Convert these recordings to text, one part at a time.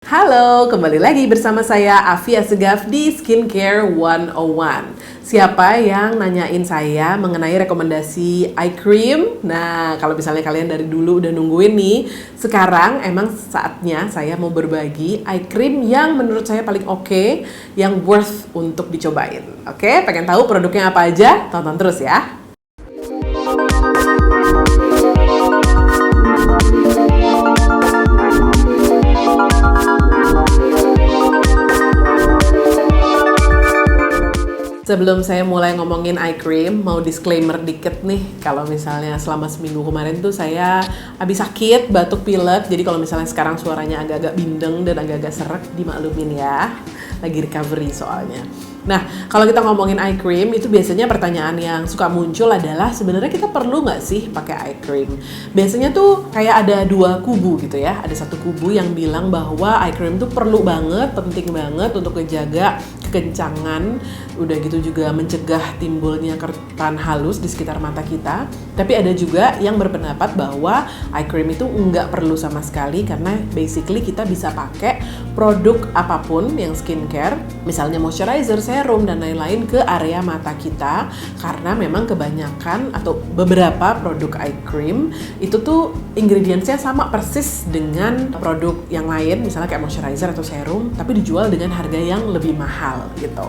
Halo, kembali lagi bersama saya Afia Segaf di Skincare 101. Siapa yang nanyain saya mengenai rekomendasi eye cream? Nah, kalau misalnya kalian dari dulu udah nungguin nih, sekarang emang saatnya saya mau berbagi eye cream yang menurut saya paling oke, yang worth untuk dicobain. Oke, pengen tahu produknya apa aja? Tonton terus ya. Sebelum saya mulai ngomongin eye cream, mau disclaimer dikit nih. Kalau misalnya selama seminggu kemarin tuh saya habis sakit, batuk pilek. Jadi kalau misalnya sekarang suaranya agak-agak bindeng dan agak-agak serak, dimaklumin ya. Lagi recovery soalnya. Nah, kalau kita ngomongin eye cream, itu biasanya pertanyaan yang suka muncul adalah sebenarnya kita perlu nggak sih pakai eye cream? Biasanya tuh kayak ada dua kubu gitu ya. Ada satu kubu yang bilang bahwa eye cream tuh perlu banget, penting banget untuk ngejaga kekencangan, udah gitu juga mencegah timbulnya kerutan halus di sekitar mata kita. Tapi ada juga yang berpendapat bahwa eye cream itu nggak perlu sama sekali karena basically kita bisa pakai produk apapun yang skincare, misalnya moisturizer, serum, dan lain-lain ke area mata kita karena memang kebanyakan atau beberapa produk eye cream itu tuh ingredientsnya sama persis dengan produk yang lain, misalnya kayak moisturizer atau serum, tapi dijual dengan harga yang lebih mahal gitu.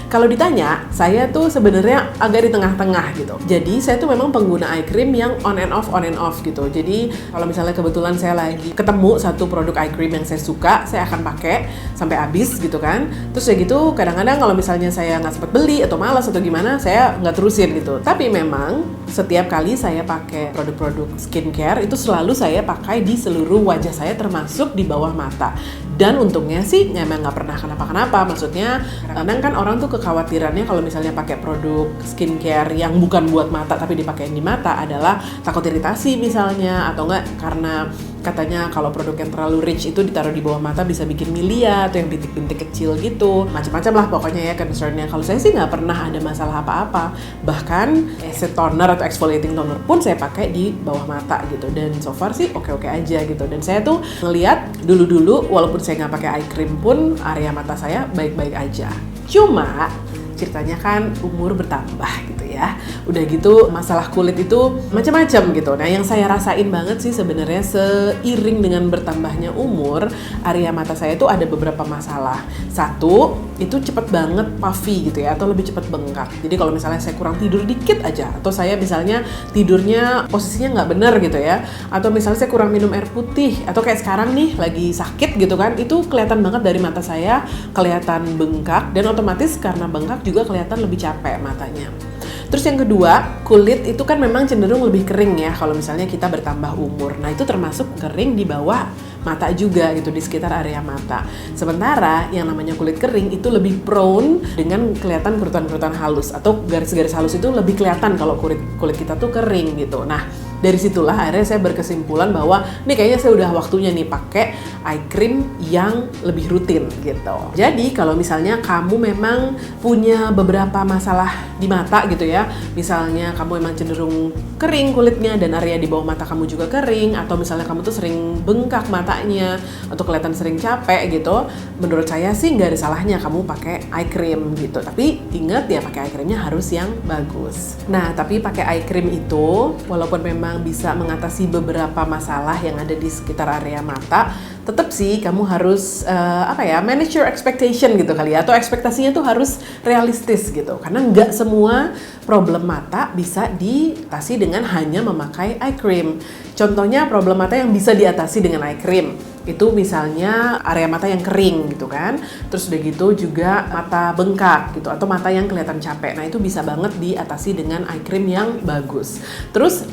Kalau ditanya, saya tuh sebenarnya agak di tengah-tengah gitu. Jadi saya tuh memang pengguna eye cream yang on and off gitu. Jadi kalau misalnya kebetulan saya lagi ketemu satu produk eye cream yang saya suka, saya akan pakai sampai habis gitu kan. Terus ya gitu, kadang-kadang kalau misalnya saya nggak sempat beli atau malas atau gimana, saya nggak terusin gitu. Tapi memang setiap kali saya pakai produk-produk skincare itu selalu saya pakai di seluruh wajah saya termasuk di bawah mata. Dan untungnya sih memang nggak pernah kenapa-kenapa. Maksudnya kadang kan orang tuh kekhawatirannya kalau misalnya pakai produk skincare yang bukan buat mata tapi dipakein di mata adalah takut iritasi misalnya, atau enggak karena katanya kalau produk yang terlalu rich itu ditaruh di bawah mata bisa bikin milia atau yang bintik-bintik kecil gitu, macam-macam lah pokoknya ya concernnya. Kalau saya sih nggak pernah ada masalah apa-apa, bahkan acid toner atau exfoliating toner pun saya pakai di bawah mata gitu, dan so far sih oke-oke aja gitu. Dan saya tuh ngelihat dulu-dulu walaupun saya nggak pakai eye cream pun area mata saya baik-baik aja. Cuma ceritanya kan umur bertambah gitu ya. Udah gitu masalah kulit itu macam-macam gitu. Nah, yang saya rasain banget sih sebenarnya seiring dengan bertambahnya umur, area mata saya tuh ada beberapa masalah. Satu, itu cepet banget puffy gitu ya, atau lebih cepet bengkak. Jadi kalau misalnya saya kurang tidur dikit aja, atau saya misalnya tidurnya posisinya nggak bener gitu ya, atau misalnya saya kurang minum air putih, atau kayak sekarang nih lagi sakit gitu kan, itu kelihatan banget dari mata saya, kelihatan bengkak, dan otomatis karena bengkak juga kelihatan lebih capek matanya. Terus yang kedua, kulit itu kan memang cenderung lebih kering ya kalau misalnya kita bertambah umur. Nah, itu termasuk kering di bawah mata juga gitu, di sekitar area mata. Sementara yang namanya kulit kering itu lebih prone dengan kelihatan kerutan-kerutan halus, atau garis-garis halus itu lebih kelihatan kalau kulit kita tuh kering gitu. Nah, dari situlah akhirnya saya berkesimpulan bahwa nih kayaknya saya udah waktunya nih pakai eye cream yang lebih rutin gitu. Jadi kalau misalnya kamu memang punya beberapa masalah di mata gitu ya, misalnya kamu memang cenderung kering kulitnya dan area di bawah mata kamu juga kering, atau misalnya kamu tuh sering bengkak matanya atau kelihatan sering capek gitu, menurut saya sih nggak ada salahnya kamu pakai eye cream gitu. Tapi ingat ya, pakai eye creamnya harus yang bagus. Nah, tapi pakai eye cream itu walaupun memang bisa mengatasi beberapa masalah yang ada di sekitar area mata, tetap sih kamu harus manage your expectation gitu kali ya, atau ekspektasinya tuh harus realistis gitu, karena nggak semua problem mata bisa diatasi dengan hanya memakai eye cream. Contohnya problem mata yang bisa diatasi dengan eye cream itu misalnya area mata yang kering gitu kan, terus udah gitu juga mata bengkak gitu, atau mata yang kelihatan capek. Nah, itu bisa banget diatasi dengan eye cream yang bagus. Terus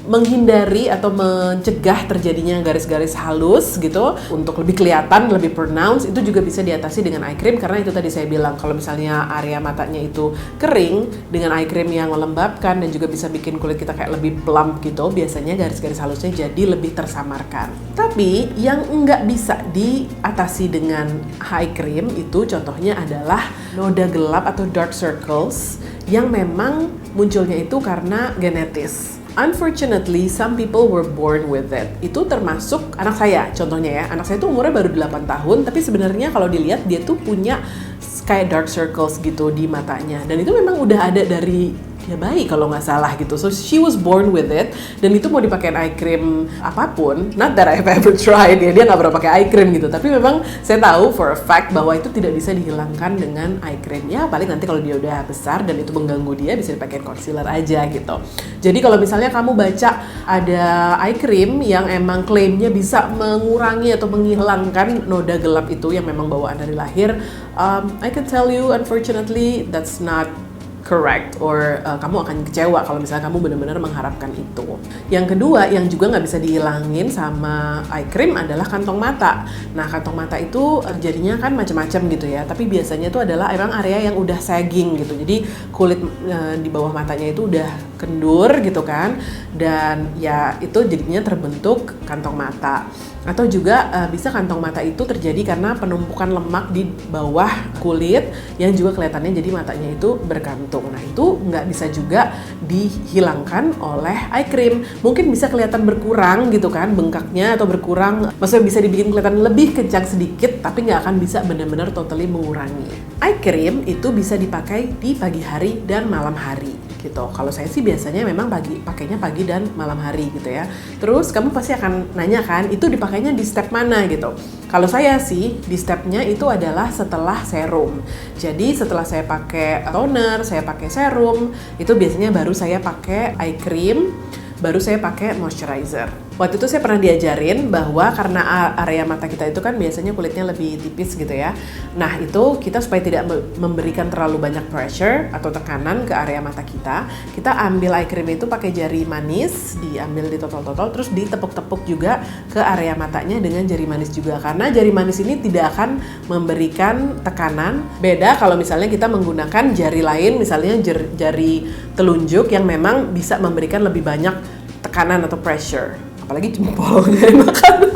menghindari atau mencegah terjadinya garis-garis halus gitu untuk lebih kelihatan, lebih pronounced, itu juga bisa diatasi dengan eye cream, karena itu tadi saya bilang kalau misalnya area matanya itu kering, dengan eye cream yang melembabkan dan juga bisa bikin kulit kita kayak lebih plump gitu, biasanya garis-garis halusnya jadi lebih tersamarkan. Tapi yang nggak bisa diatasi dengan eye cream itu contohnya adalah noda gelap atau dark circles yang memang munculnya itu karena genetis. Unfortunately, some people were born with it. Itu termasuk anak saya, contohnya ya. Anak saya tuh umurnya baru 8 tahun, tapi sebenarnya kalau dilihat dia tuh punya kayak dark circles gitu di matanya. Dan itu memang udah ada dari ya bayi kalau nggak salah gitu. So she was born with it, dan itu mau dipakein eye cream apapun, not that I've ever tried ya, dia nggak pernah pakai eye cream gitu, tapi memang saya tahu for a fact bahwa itu tidak bisa dihilangkan dengan eye cream. Ya paling nanti kalau dia udah besar dan itu mengganggu dia, bisa dipakein concealer aja gitu. Jadi kalau misalnya kamu baca ada eye cream yang emang klaimnya bisa mengurangi atau menghilangkan noda gelap itu yang memang bawaan dari lahir, I can tell you unfortunately that's not correct, or kamu akan kecewa kalau misalnya kamu benar-benar mengharapkan itu. Yang kedua yang juga nggak bisa dihilangin sama eye cream adalah kantong mata. Nah kantong mata itu jadinya kan macam-macam gitu ya, tapi biasanya itu adalah emang area yang udah sagging gitu, jadi kulit di bawah matanya itu udah kendur gitu kan, dan ya itu jadinya terbentuk kantong mata. Atau juga bisa kantong mata itu terjadi karena penumpukan lemak di bawah kulit yang juga kelihatannya jadi matanya itu berkantung. Nah itu nggak bisa juga dihilangkan oleh eye cream. Mungkin bisa kelihatan berkurang gitu kan bengkaknya, atau berkurang, maksudnya bisa dibikin kelihatan lebih kencang sedikit, tapi nggak akan bisa benar-benar totally mengurangi. Eye cream itu bisa dipakai di pagi hari dan malam hari gitu. Kalau saya sih biasanya memang pakainya pagi dan malam hari gitu ya. Terus kamu pasti akan nanya kan, itu dipakainya di step mana gitu. Kalau saya sih di stepnya itu adalah setelah serum. Jadi setelah saya pakai toner, saya pakai serum, itu biasanya baru saya pakai eye cream, baru saya pakai moisturizer. Waktu itu saya pernah diajarin bahwa karena area mata kita itu kan biasanya kulitnya lebih tipis gitu ya. Nah itu kita supaya tidak memberikan terlalu banyak pressure atau tekanan ke area mata kita ambil eye cream itu pakai jari manis, diambil ditotol-totol, terus ditepuk-tepuk juga ke area matanya dengan jari manis juga. Karena jari manis ini tidak akan memberikan tekanan. Beda kalau misalnya kita menggunakan jari lain, misalnya jari telunjuk yang memang bisa memberikan lebih banyak tekanan atau pressure. Apalagi jempolnya makan.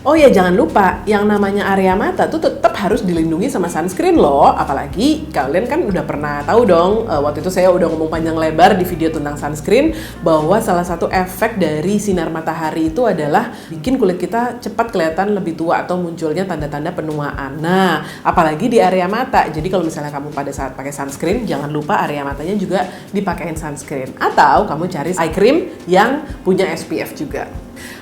Oh ya jangan lupa, yang namanya area mata tuh tetap harus dilindungi sama sunscreen loh. Apalagi kalian kan udah pernah tahu dong, waktu itu saya udah ngomong panjang lebar di video tentang sunscreen, bahwa salah satu efek dari sinar matahari itu adalah bikin kulit kita cepat kelihatan lebih tua atau munculnya tanda-tanda penuaan. Nah, apalagi di area mata. Jadi kalau misalnya kamu pada saat pakai sunscreen, jangan lupa area matanya juga dipakein sunscreen. Atau kamu cari eye cream yang punya SPF juga.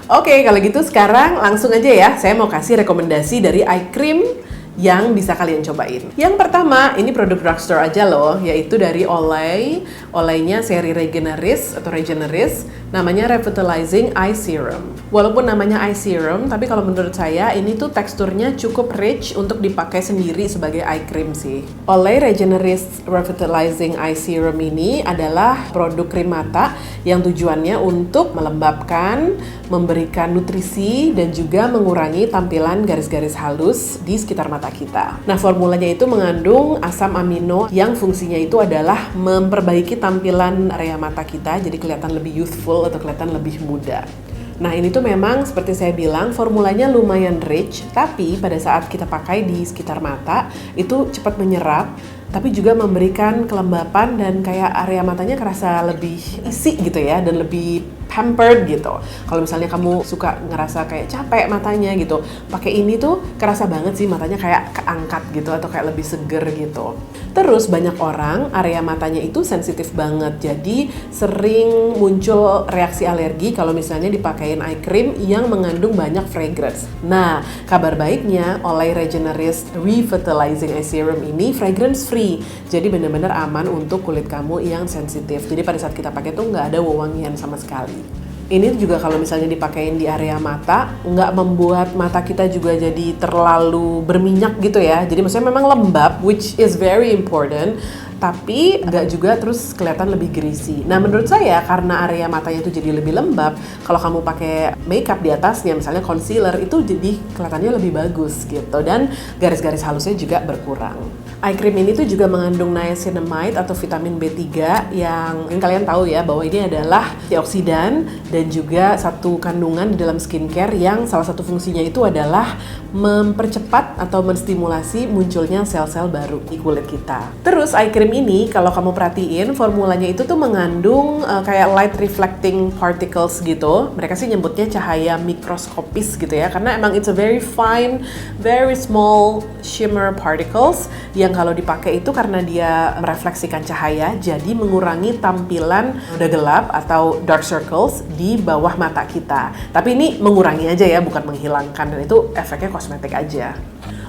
Oke, kalau gitu sekarang langsung aja ya, saya mau kasih rekomendasi dari eye cream yang bisa kalian cobain. Yang pertama, ini produk drugstore aja loh, yaitu dari Olay. Olaynya seri Regeneris atau Regeneris, namanya Revitalizing Eye Serum. Walaupun namanya eye serum, tapi kalau menurut saya ini tuh teksturnya cukup rich untuk dipakai sendiri sebagai eye cream sih. Olay Regeneris Revitalizing Eye Serum ini adalah produk krim mata yang tujuannya untuk melembabkan, memberikan nutrisi, dan juga mengurangi tampilan garis-garis halus di sekitar mata kita. Nah, formulanya itu mengandung asam amino yang fungsinya itu adalah memperbaiki tampilan area mata kita jadi kelihatan lebih youthful atau kelihatan lebih muda. Nah, ini tuh memang seperti saya bilang formulanya lumayan rich, tapi pada saat kita pakai di sekitar mata itu cepat menyerap, tapi juga memberikan kelembapan dan kayak area matanya kerasa lebih isi gitu ya, dan lebih pampered gitu. Kalau misalnya kamu suka ngerasa kayak capek matanya gitu, pakai ini tuh kerasa banget sih matanya kayak keangkat gitu atau kayak lebih seger gitu. Terus banyak orang area matanya itu sensitif banget, jadi sering muncul reaksi alergi kalau misalnya dipakein eye cream yang mengandung banyak fragrance. Nah, kabar baiknya Olay Regeneris Revitalizing Eye Serum ini fragrance free, jadi benar-benar aman untuk kulit kamu yang sensitif. Jadi pada saat kita pakai tuh nggak ada wewangian sama sekali. Ini juga kalau misalnya dipakein di area mata, nggak membuat mata kita juga jadi terlalu berminyak gitu ya. Jadi maksudnya memang lembab, which is very important, tapi nggak juga terus kelihatan lebih greasy. Nah, menurut saya karena area matanya itu jadi lebih lembab, kalau kamu pakai makeup di atasnya, misalnya concealer, itu jadi kelihatannya lebih bagus gitu, dan garis-garis halusnya juga berkurang. Eye cream ini tuh juga mengandung niacinamide atau vitamin B3 yang mungkin kalian tahu ya, bahwa ini adalah antioksidan dan juga satu kandungan di dalam skincare yang salah satu fungsinya itu adalah mempercepat atau menstimulasi munculnya sel-sel baru di kulit kita. Terus eye cream cream ini kalau kamu perhatiin formulanya itu tuh mengandung kayak light reflecting particles gitu. Mereka sih nyebutnya cahaya mikroskopis gitu ya, karena emang it's a very fine, very small shimmer particles yang kalau dipakai itu karena dia merefleksikan cahaya, jadi mengurangi tampilan udah gelap atau dark circles di bawah mata kita. Tapi ini mengurangi aja ya, bukan menghilangkan, dan itu efeknya kosmetik aja.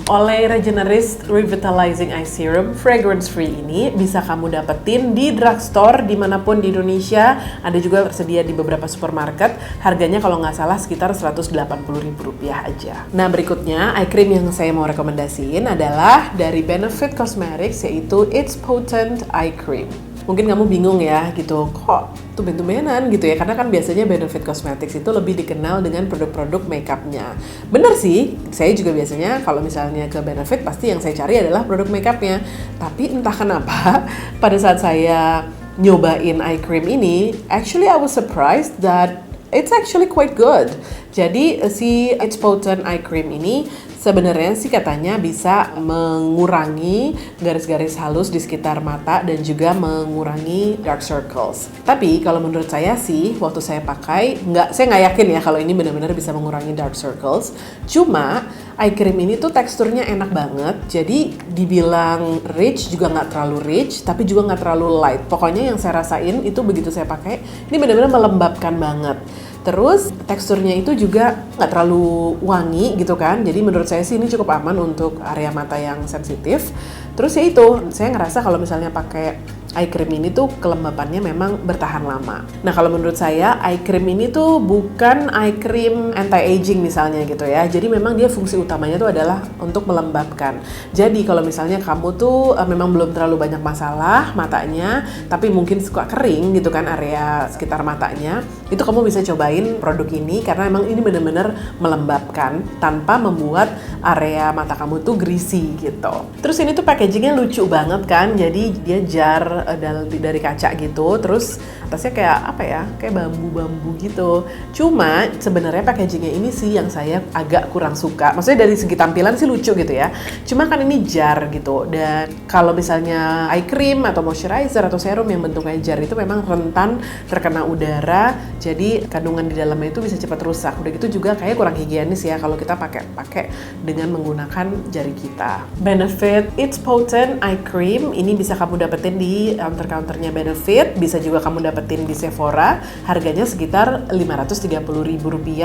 Olay Regenerist Revitalizing Eye Serum fragrance free ini bisa kamu dapetin di drugstore dimanapun di Indonesia. Ada juga tersedia di beberapa supermarket. Harganya kalau nggak salah sekitar Rp180.000 aja. Nah, berikutnya eye cream yang saya mau rekomendasiin adalah dari Benefit Cosmetics, yaitu It's Potent Eye Cream. Mungkin kamu bingung ya gitu, kok tumben-tumbenan gitu ya, karena kan biasanya Benefit Cosmetics itu lebih dikenal dengan produk-produk makeupnya. Bener sih, saya juga biasanya kalau misalnya ke Benefit pasti yang saya cari adalah produk makeupnya. Tapi entah kenapa pada saat saya nyobain eye cream ini, actually I was surprised that it's actually quite good. Jadi si It's Potent Eye Cream ini sebenarnya sih katanya bisa mengurangi garis-garis halus di sekitar mata dan juga mengurangi dark circles. Tapi kalau menurut saya sih, waktu saya pakai, saya nggak yakin ya kalau ini benar-benar bisa mengurangi dark circles. Cuma eye cream ini tuh teksturnya enak banget. Jadi dibilang rich juga nggak terlalu rich, tapi juga nggak terlalu light. Pokoknya yang saya rasain itu begitu saya pakai, ini benar-benar melembabkan banget. Terus teksturnya itu juga nggak terlalu wangi gitu kan. Jadi menurut saya sih ini cukup aman untuk area mata yang sensitif. Terus ya itu, saya ngerasa kalau misalnya pakai eye cream ini tuh kelembapannya memang bertahan lama. Nah, kalau menurut saya eye cream ini tuh bukan eye cream anti-aging misalnya gitu ya. Jadi memang dia fungsi utamanya tuh adalah untuk melembabkan. Jadi kalau misalnya kamu tuh memang belum terlalu banyak masalah matanya, tapi mungkin suka kering gitu kan area sekitar matanya, itu kamu bisa cobain produk ini karena emang ini benar-benar melembabkan tanpa membuat area mata kamu tuh greasy gitu. Terus ini tuh packagingnya lucu banget kan. Jadi dia jar dari kaca gitu, terus atasnya kayak apa ya, kayak bambu-bambu gitu. Cuma sebenarnya packagingnya ini sih yang saya agak kurang suka. Maksudnya dari segi tampilan sih lucu gitu ya, cuma kan ini jar gitu. Dan kalau misalnya eye cream atau moisturizer atau serum yang bentuknya jar itu memang rentan terkena udara, jadi kandungan di dalamnya itu bisa cepat rusak. Udah gitu juga kayak kurang higienis ya kalau kita pakai dengan menggunakan jari kita. Benefit It's Potent Eye Cream ini bisa kamu dapetin di counter-counternya Benefit, bisa juga kamu dapetin di Sephora. Harganya sekitar Rp530.000.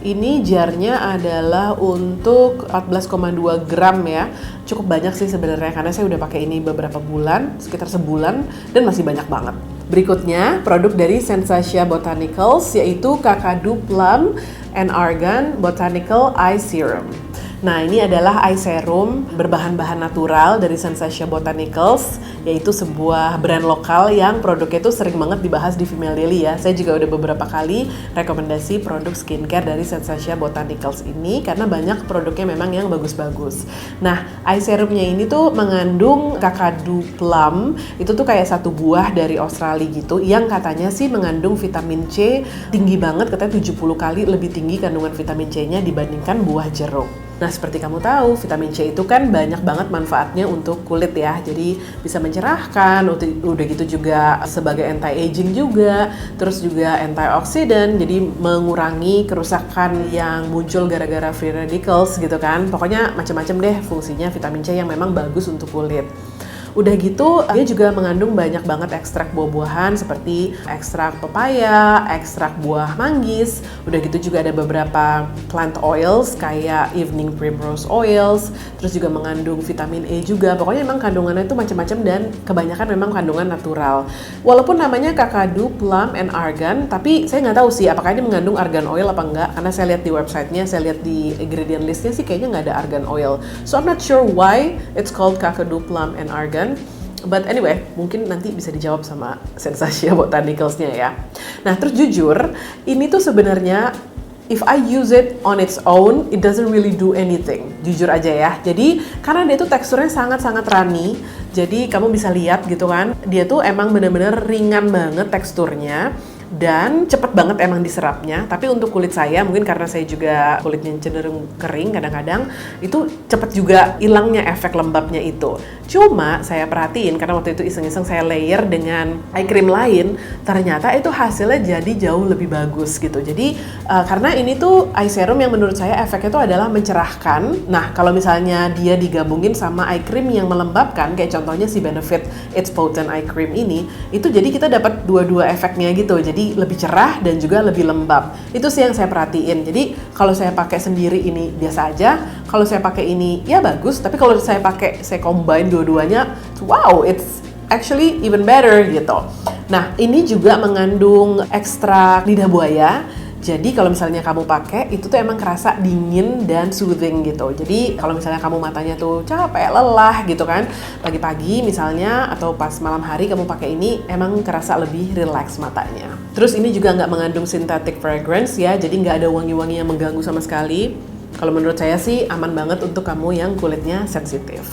Ini jarnya adalah untuk 14,2 gram ya. Cukup banyak sih sebenarnya karena saya udah pakai ini beberapa bulan, sekitar sebulan, dan masih banyak banget. Berikutnya produk dari Sensascia Botanicals, yaitu Kakadu Plum and Argan Botanical Eye Serum. Nah, ini adalah eye serum berbahan-bahan natural dari Sensascia Botanicals, yaitu sebuah brand lokal yang produknya itu sering banget dibahas di Female Daily ya. Saya juga udah beberapa kali rekomendasi produk skincare dari Sensascia Botanicals ini karena banyak produknya memang yang bagus-bagus. Nah, eye serumnya ini tuh mengandung Kakadu Plum, itu tuh kayak satu buah dari Australia gitu, yang katanya sih mengandung vitamin C tinggi banget, katanya 70 kali lebih tinggi kandungan vitamin C-nya dibandingkan buah jeruk. Nah, seperti kamu tahu, vitamin C itu kan banyak banget manfaatnya untuk kulit ya. Jadi bisa mencerahkan, udah gitu juga sebagai anti-aging juga, terus juga antioksidan, jadi mengurangi kerusakan yang muncul gara-gara free radicals gitu kan. Pokoknya macam-macam deh fungsinya vitamin C yang memang bagus untuk kulit. Udah gitu, dia juga mengandung banyak banget ekstrak buah-buahan seperti ekstrak pepaya, ekstrak buah manggis. Udah gitu juga ada beberapa plant oils kayak evening primrose oils. Terus juga mengandung vitamin E juga. Pokoknya memang kandungannya itu macam-macam dan kebanyakan memang kandungan natural. Walaupun namanya Kakadu Plum and Argan, tapi saya nggak tahu sih apakah ini mengandung argan oil apa enggak. Karena saya lihat di websitenya, saya lihat di ingredient listnya sih kayaknya nggak ada argan oil. So I'm not sure why it's called Kakadu Plum and Argan. But anyway, mungkin nanti bisa dijawab sama Sensascia Botanicals-nya ya. Nah, terus jujur, ini tuh sebenarnya if I use it on its own, it doesn't really do anything. Jujur aja ya. Jadi, karena dia tuh teksturnya sangat-sangat runny, jadi kamu bisa lihat gitu kan, dia tuh emang bener-bener ringan banget teksturnya. dan cepet banget emang diserapnya. Tapi untuk kulit saya, mungkin karena saya juga kulitnya cenderung kering kadang-kadang, itu cepet juga hilangnya efek lembabnya itu. Cuma saya perhatiin karena waktu itu iseng-iseng saya layer dengan eye cream lain, ternyata itu hasilnya jadi jauh lebih bagus gitu. Jadi karena ini tuh eye serum yang menurut saya efeknya itu adalah mencerahkan. Nah, kalau misalnya dia digabungin sama eye cream yang melembabkan, kayak contohnya si Benefit It's Potent Eye Cream ini, itu jadi kita dapat dua-dua efeknya gitu. Jadi lebih cerah dan juga lebih lembab. Itu sih yang saya perhatiin. Jadi kalau saya pakai sendiri ini biasa aja. Kalau saya pakai ini ya bagus. Tapi kalau saya combine dua-duanya, wow, it's actually even better gitu. Nah, ini juga mengandung ekstrak lidah buaya. Jadi kalau misalnya kamu pakai, itu tuh emang kerasa dingin dan soothing gitu. Jadi kalau misalnya kamu matanya tuh capek, lelah gitu kan, pagi-pagi misalnya atau pas malam hari kamu pakai ini, emang kerasa lebih relax matanya. Terus ini juga nggak mengandung synthetic fragrance ya, jadi nggak ada wangi-wangi yang mengganggu sama sekali. Kalau menurut saya sih aman banget untuk kamu yang kulitnya sensitif.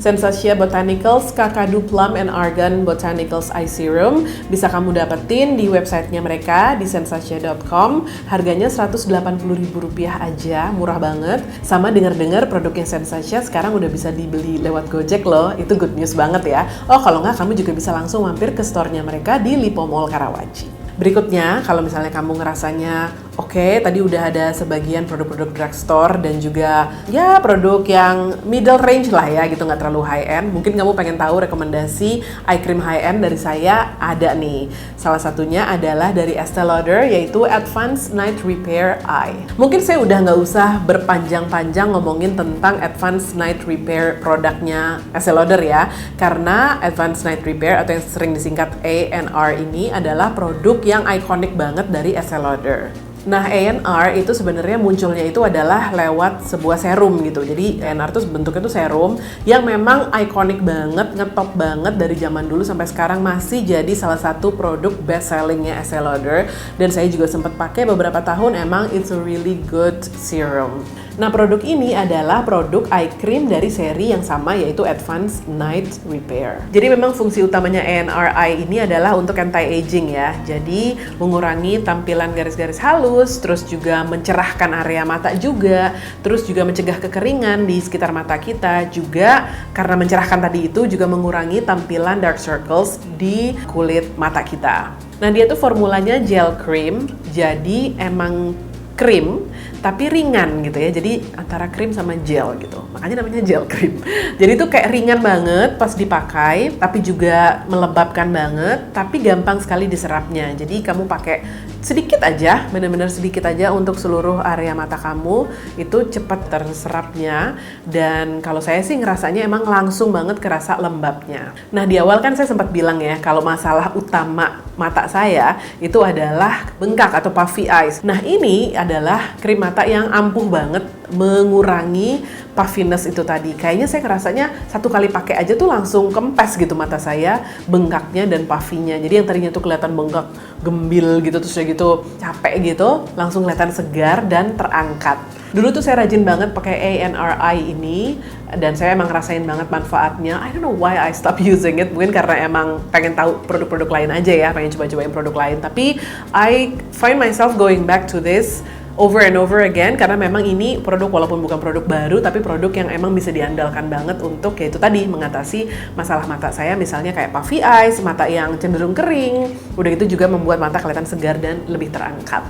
Sensatia Botanicals Kakadu Plum and Argan Botanicals Eye Serum bisa kamu dapetin di websitenya mereka di sensatia.com. Harganya Rp180.000 aja, murah banget. Sama dengar-dengar produknya Sensatia sekarang udah bisa dibeli lewat Gojek loh. Itu good news banget ya. Oh, kalau nggak kamu juga bisa langsung mampir ke store-nya mereka di Lipo Mall Karawaci. Berikutnya, kalau misalnya kamu ngerasanya oke, tadi udah ada sebagian produk-produk drugstore dan juga ya produk yang middle range lah ya gitu, nggak terlalu high end. Mungkin kamu pengen tahu rekomendasi eye cream high end dari saya, ada nih. Salah satunya adalah dari Estee Lauder, yaitu Advanced Night Repair Eye. Mungkin saya udah nggak usah berpanjang-panjang ngomongin tentang Advanced Night Repair produknya Estee Lauder ya, karena Advanced Night Repair atau yang sering disingkat ANR ini adalah produk yang ikonik banget dari Estee Lauder. Nah, ANR itu sebenarnya munculnya itu adalah lewat sebuah serum gitu. Jadi ANR itu bentuknya tuh serum yang memang ikonik banget, ngetop banget dari zaman dulu sampai sekarang masih jadi salah satu produk best sellingnya Estee Lauder. Dan saya juga sempat pakai beberapa tahun, emang it's a really good serum. Nah, produk ini adalah produk eye cream dari seri yang sama, yaitu Advanced Night Repair. Jadi memang fungsi utamanya ANR Eye ini adalah untuk anti-aging ya. Jadi mengurangi tampilan garis-garis halus, terus juga mencerahkan area mata juga, terus juga mencegah kekeringan di sekitar mata kita. Juga karena mencerahkan tadi itu juga mengurangi tampilan dark circles di kulit mata kita. Nah, dia tuh formulanya gel cream, jadi emang krim tapi ringan gitu ya, jadi antara krim sama gel gitu, makanya namanya gel cream. Jadi itu kayak ringan banget pas dipakai, tapi juga melembabkan banget, tapi gampang sekali diserapnya. Jadi kamu pakai sedikit aja, benar-benar sedikit aja untuk seluruh area mata kamu, itu cepat terserapnya. Dan kalau saya sih ngerasanya emang langsung banget kerasa lembabnya. Nah, di awal kan saya sempat bilang ya, kalau masalah utama mata saya itu adalah bengkak atau puffy eyes. Nah, ini adalah krim mata yang ampuh banget mengurangi puffiness itu tadi. Kayaknya saya ngerasanya satu kali pakai aja tuh langsung kempes gitu mata saya, bengkaknya dan puffy-nya. Jadi yang tadinya tuh kelihatan bengkak, gembil gitu, terus udah gitu capek gitu, langsung kelihatan segar dan terangkat. Dulu tuh saya rajin banget pakai ANR Eye ini, dan saya emang ngerasain banget manfaatnya. I don't know why I stop using it, mungkin karena emang pengen tahu produk-produk lain aja ya, pengen coba-cobain produk lain. Tapi I find myself going back to this over and over again, karena memang ini produk walaupun bukan produk baru, tapi produk yang emang bisa diandalkan banget untuk ya itu tadi, mengatasi masalah mata saya, misalnya kayak puffy eyes, mata yang cenderung kering, udah gitu juga membuat mata kelihatan segar dan lebih terangkat.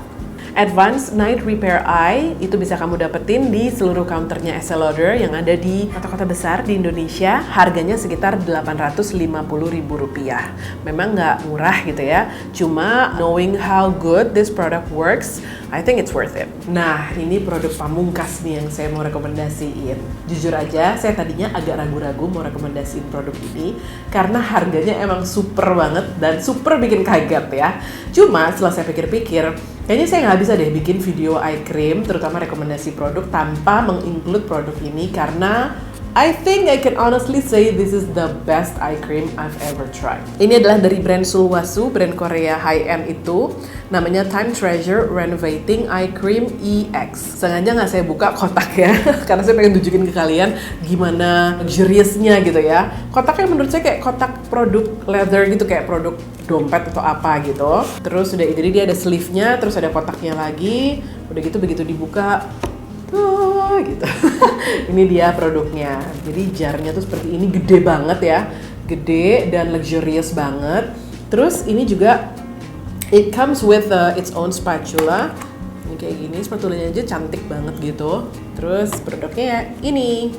Advanced Night Repair Eye itu bisa kamu dapetin di seluruh counternya Estee Lauder yang ada di kota-kota besar di Indonesia. Harganya sekitar Rp850.000. Memang nggak murah gitu ya. Cuma knowing how good this product works, I think it's worth it. Nah, ini produk pamungkas nih yang saya mau rekomendasiin. Jujur aja, saya tadinya agak ragu-ragu mau rekomendasiin produk ini karena harganya emang super banget dan super bikin kaget ya. Cuma setelah saya pikir-pikir, kayaknya saya nggak bisa deh bikin video eye cream, terutama rekomendasi produk tanpa menginclude produk ini, karena I think I can honestly say this is the best eye cream I've ever tried. Ini adalah dari brand Sulwhasoo, brand Korea high-end itu. Namanya Time Treasure Renovating Eye Cream EX. Sengaja nggak saya buka kotaknya, karena saya pengen tunjukin ke kalian gimana luxuriousnya gitu ya. Kotaknya menurut saya kayak kotak produk leather gitu, kayak produk dompet atau apa gitu. Terus udah ini dia ada sleeve-nya, terus ada kotaknya lagi. Udah gitu begitu dibuka, gitu. Ini dia produknya. Jadi jarnya tuh seperti ini, gede banget ya, gede dan luxurious banget. Terus ini juga it comes with its own spatula. Ini kayak gini, spatulanya aja cantik banget gitu. Terus produknya ya ini.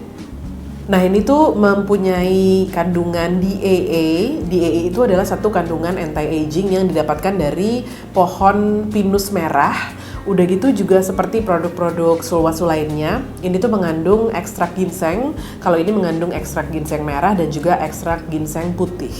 Nah ini tuh mempunyai kandungan DAA. DAA itu adalah satu kandungan anti-aging yang didapatkan dari pohon pinus merah. Udah gitu juga seperti produk-produk Sulwhasoo lainnya, ini tuh mengandung ekstrak ginseng. Kalau ini mengandung ekstrak ginseng merah dan juga ekstrak ginseng putih.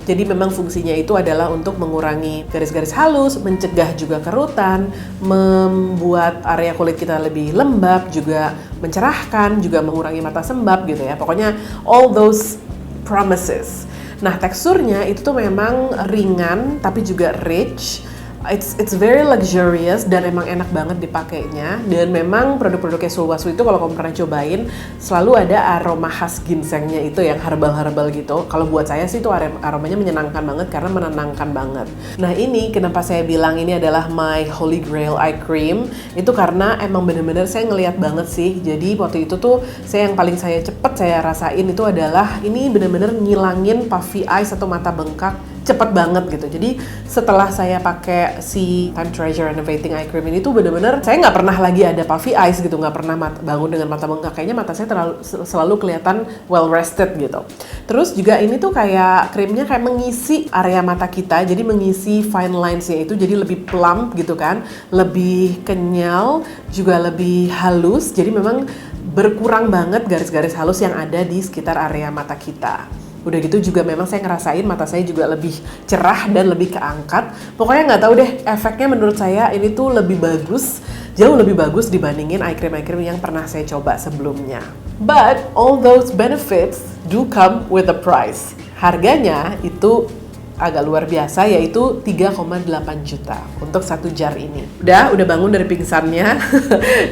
Jadi memang fungsinya itu adalah untuk mengurangi garis-garis halus, mencegah juga kerutan, membuat area kulit kita lebih lembab, juga mencerahkan, juga mengurangi mata sembab gitu ya. Pokoknya all those promises. Nah teksturnya itu tuh memang ringan tapi juga rich. It's very luxurious dan emang enak banget dipakainya. Dan memang produk-produknya Sulwhasoo itu kalau kamu pernah cobain selalu ada aroma khas ginsengnya itu yang herbal-herbal gitu. Kalau buat saya sih itu aromanya menyenangkan banget karena menenangkan banget. Nah ini kenapa saya bilang ini adalah my holy grail eye cream, itu karena emang bener-bener saya ngeliat banget sih. Jadi waktu itu tuh yang paling cepet saya rasain itu adalah ini bener-bener ngilangin puffy eyes atau mata bengkak cepet banget gitu. Jadi setelah saya pakai si Time Treasure Renovating Eye Cream ini tuh bener-bener saya nggak pernah lagi ada puffy eyes gitu, nggak pernah bangun dengan mata bengkak. Kayaknya mata saya selalu kelihatan well rested gitu. Terus juga ini tuh kayak krimnya kayak mengisi area mata kita, jadi mengisi fine lines-nya itu jadi lebih plump gitu kan, lebih kenyal, juga lebih halus. Jadi memang berkurang banget garis-garis halus yang ada di sekitar area mata kita. Udah gitu juga memang saya ngerasain mata saya juga lebih cerah dan lebih keangkat. Pokoknya nggak tahu deh, efeknya menurut saya ini tuh lebih bagus, jauh lebih bagus dibandingin eye cream yang pernah saya coba sebelumnya. But all those benefits do come with a price. Harganya itu agak luar biasa, yaitu 3,8 juta untuk satu jar ini. Udah bangun dari pingsannya.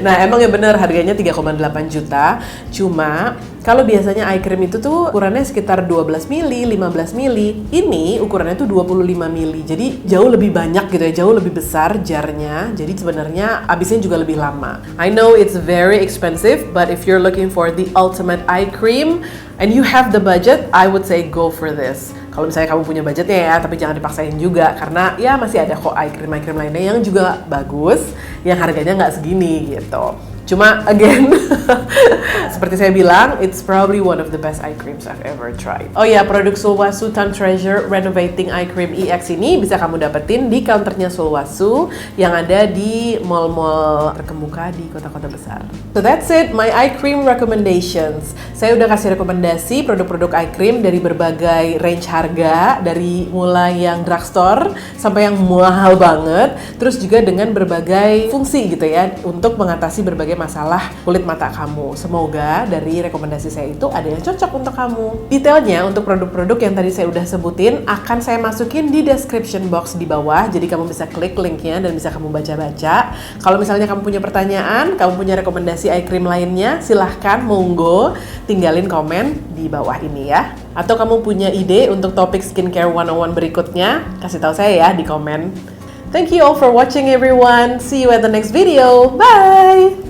Nah emang ya bener harganya 3,8 juta. Cuma kalau biasanya eye cream itu tuh ukurannya sekitar 12 mili, 15 mili. Ini ukurannya tuh 25 mili. Jadi jauh lebih banyak gitu ya, jauh lebih besar jarnya. Jadi sebenarnya habisnya juga lebih lama. I know it's very expensive, but if you're looking for the ultimate eye cream and you have the budget, I would say go for this. Kalau misalnya kamu punya budgetnya ya, tapi jangan dipaksain juga karena ya masih ada kok eye cream lainnya yang juga bagus, yang harganya nggak segini gitu. Cuma again, seperti saya bilang, it's probably one of the best eye creams I've ever tried. Oh ya, produk Sulwhasoo Time Treasure Renovating Eye Cream EX ini bisa kamu dapetin di counternya Sulwhasoo yang ada di mall-mall terkemuka di kota-kota besar. So that's it, my eye cream recommendations. Saya udah kasih rekomendasi produk-produk eye cream dari berbagai range harga, dari mulai yang drugstore sampai yang mahal banget, terus juga dengan berbagai fungsi gitu ya, untuk mengatasi berbagai masalah kulit mata kamu. Semoga dari rekomendasi saya itu ada yang cocok untuk kamu. Detailnya untuk produk-produk yang tadi saya udah sebutin akan saya masukin di description box di bawah, jadi kamu bisa klik linknya dan bisa kamu baca-baca. Kalau misalnya kamu punya pertanyaan, kamu punya rekomendasi eye cream lainnya, silahkan monggo tinggalin komen di bawah ini ya. Atau kamu punya ide untuk topik skincare 101 berikutnya, kasih tahu saya ya di komen. Thank you all for watching everyone. See you at the next video. Bye!